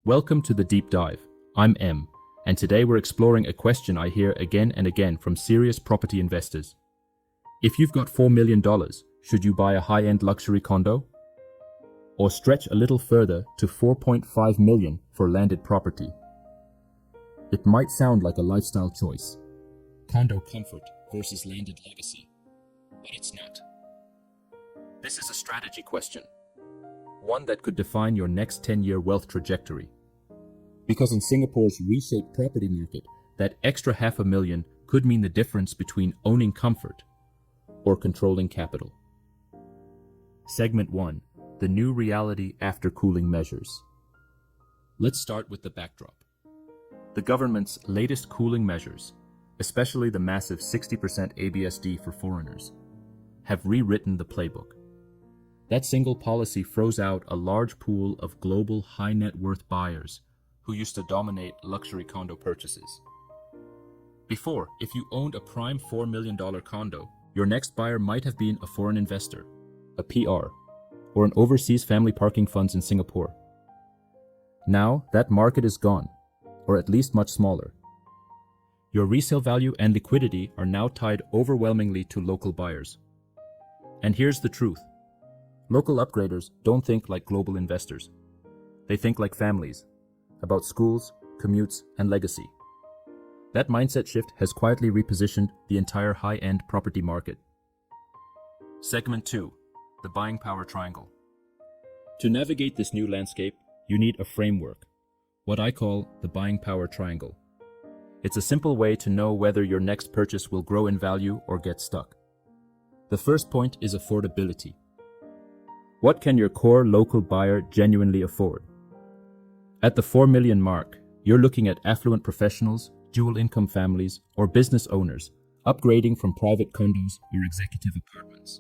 Welcome to the Deep Dive. I'm M, and today we're exploring a question I hear again and again from serious property investors. If you've got $4 million, should you buy a high-end luxury condo? Or stretch a little further to $4.5 million for landed property? It might sound like a lifestyle choice. Condo comfort versus landed legacy. But it's not. This is a strategy question. One that could define your next 10-year wealth trajectory. Because in Singapore's reshaped property market, that extra $500,000 could mean the difference between owning comfort or controlling capital. Segment 1. The new reality after cooling measures. Let's start with the backdrop. The government's latest cooling measures, especially the massive 60% ABSD for foreigners, have rewritten the playbook. That single policy froze out a large pool of global high net worth buyers who used to dominate luxury condo purchases. Before, if you owned a prime $4 million condo, your next buyer might have been a foreign investor, a PR, or an overseas family parking funds in Singapore. Now, that market is gone, or at least much smaller. Your resale value and liquidity are now tied overwhelmingly to local buyers. And here's the truth. Local upgraders don't think like global investors. They think like families, about schools, commutes, and legacy. That mindset shift has quietly repositioned the entire high-end property market. Segment 2. The buying power triangle. To navigate this new landscape, you need a framework, what I call the buying power triangle. It's a simple way to know whether your next purchase will grow in value or get stuck. The first point is affordability. What can your core local buyer genuinely afford? At the $4 million mark, you're looking at affluent professionals, dual-income families, or business owners upgrading from private condos or executive apartments.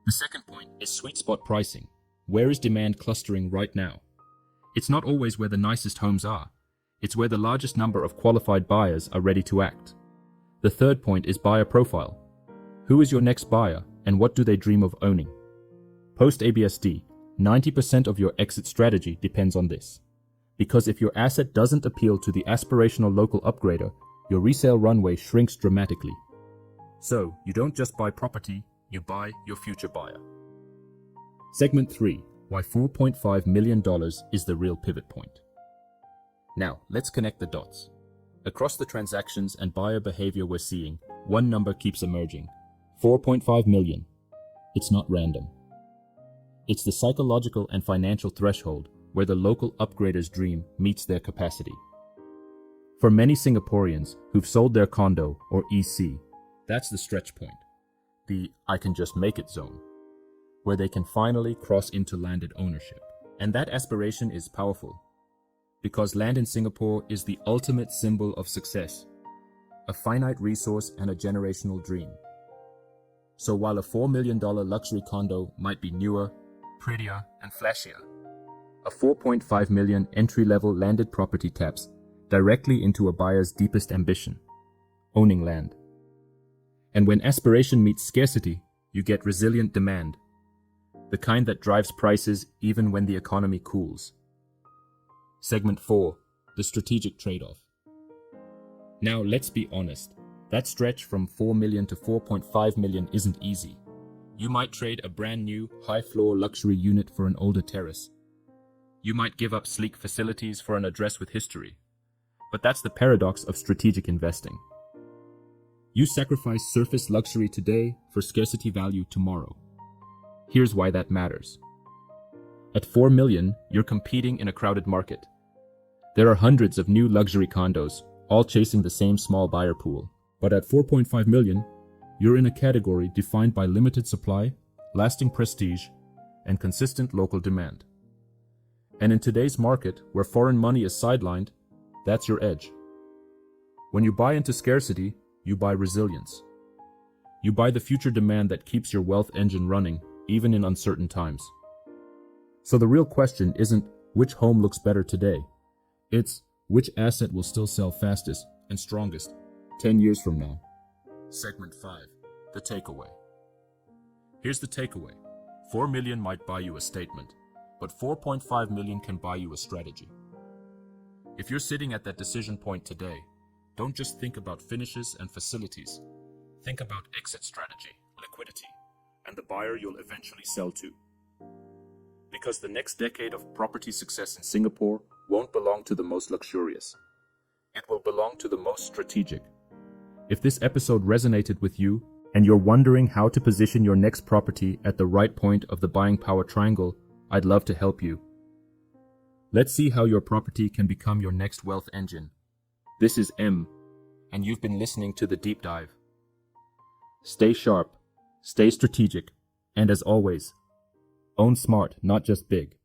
The second point is sweet spot pricing. Where is demand clustering right now? It's not always where the nicest homes are. It's where the largest number of qualified buyers are ready to act. The third point is buyer profile. Who is your next buyer and what do they dream of owning? Post-ABSD, 90% of your exit strategy depends on this. Because if your asset doesn't appeal to the aspirational local upgrader, your resale runway shrinks dramatically. So, you don't just buy property, you buy your future buyer. Segment 3. Why $4.5 million is the real pivot point. Now, let's connect the dots. Across the transactions and buyer behavior we're seeing, one number keeps emerging. 4.5 million. It's not random. It's the psychological and financial threshold where the local upgrader's dream meets their capacity. For many Singaporeans who've sold their condo or EC, that's the stretch point, the I can just make it zone, where they can finally cross into landed ownership. And that aspiration is powerful, because land in Singapore is the ultimate symbol of success, a finite resource and a generational dream. So while a $4 million luxury condo might be newer, prettier, and flashier, a $4.5 million entry-level landed property taps directly into a buyer's deepest ambition, owning land. And when aspiration meets scarcity, you get resilient demand, the kind that drives prices even when the economy cools. Segment 4. The strategic trade-off. Now let's be honest, that stretch from $4 million to $4.5 million isn't easy. You might trade a brand new, high-floor luxury unit for an older terrace. You might give up sleek facilities for an address with history. But that's the paradox of strategic investing. You sacrifice surface luxury today for scarcity value tomorrow. Here's why that matters. At $4 million, you're competing in a crowded market. There are hundreds of new luxury condos, all chasing the same small buyer pool. But at $4.5 million, you're in a category defined by limited supply, lasting prestige, and consistent local demand. And in today's market, where foreign money is sidelined, that's your edge. When you buy into scarcity, you buy resilience. You buy the future demand that keeps your wealth engine running, even in uncertain times. So the real question isn't which home looks better today. It's which asset will still sell fastest and strongest 10 years from now. Segment 5. The takeaway. Here's the takeaway. 4 million might buy you a statement, but 4.5 million can buy you a strategy. If you're sitting at that decision point today, don't just think about finishes and facilities. Think about exit strategy, liquidity, and the buyer you'll eventually sell to. Because the next decade of property success in Singapore won't belong to the most luxurious. It will belong to the most strategic. If this episode resonated with you, and you're wondering how to position your next property at the right point of the buying power triangle, I'd love to help you. Let's see how your property can become your next wealth engine. This is M, and you've been listening to The Deep Dive. Stay sharp, stay strategic, and as always, own smart, not just big.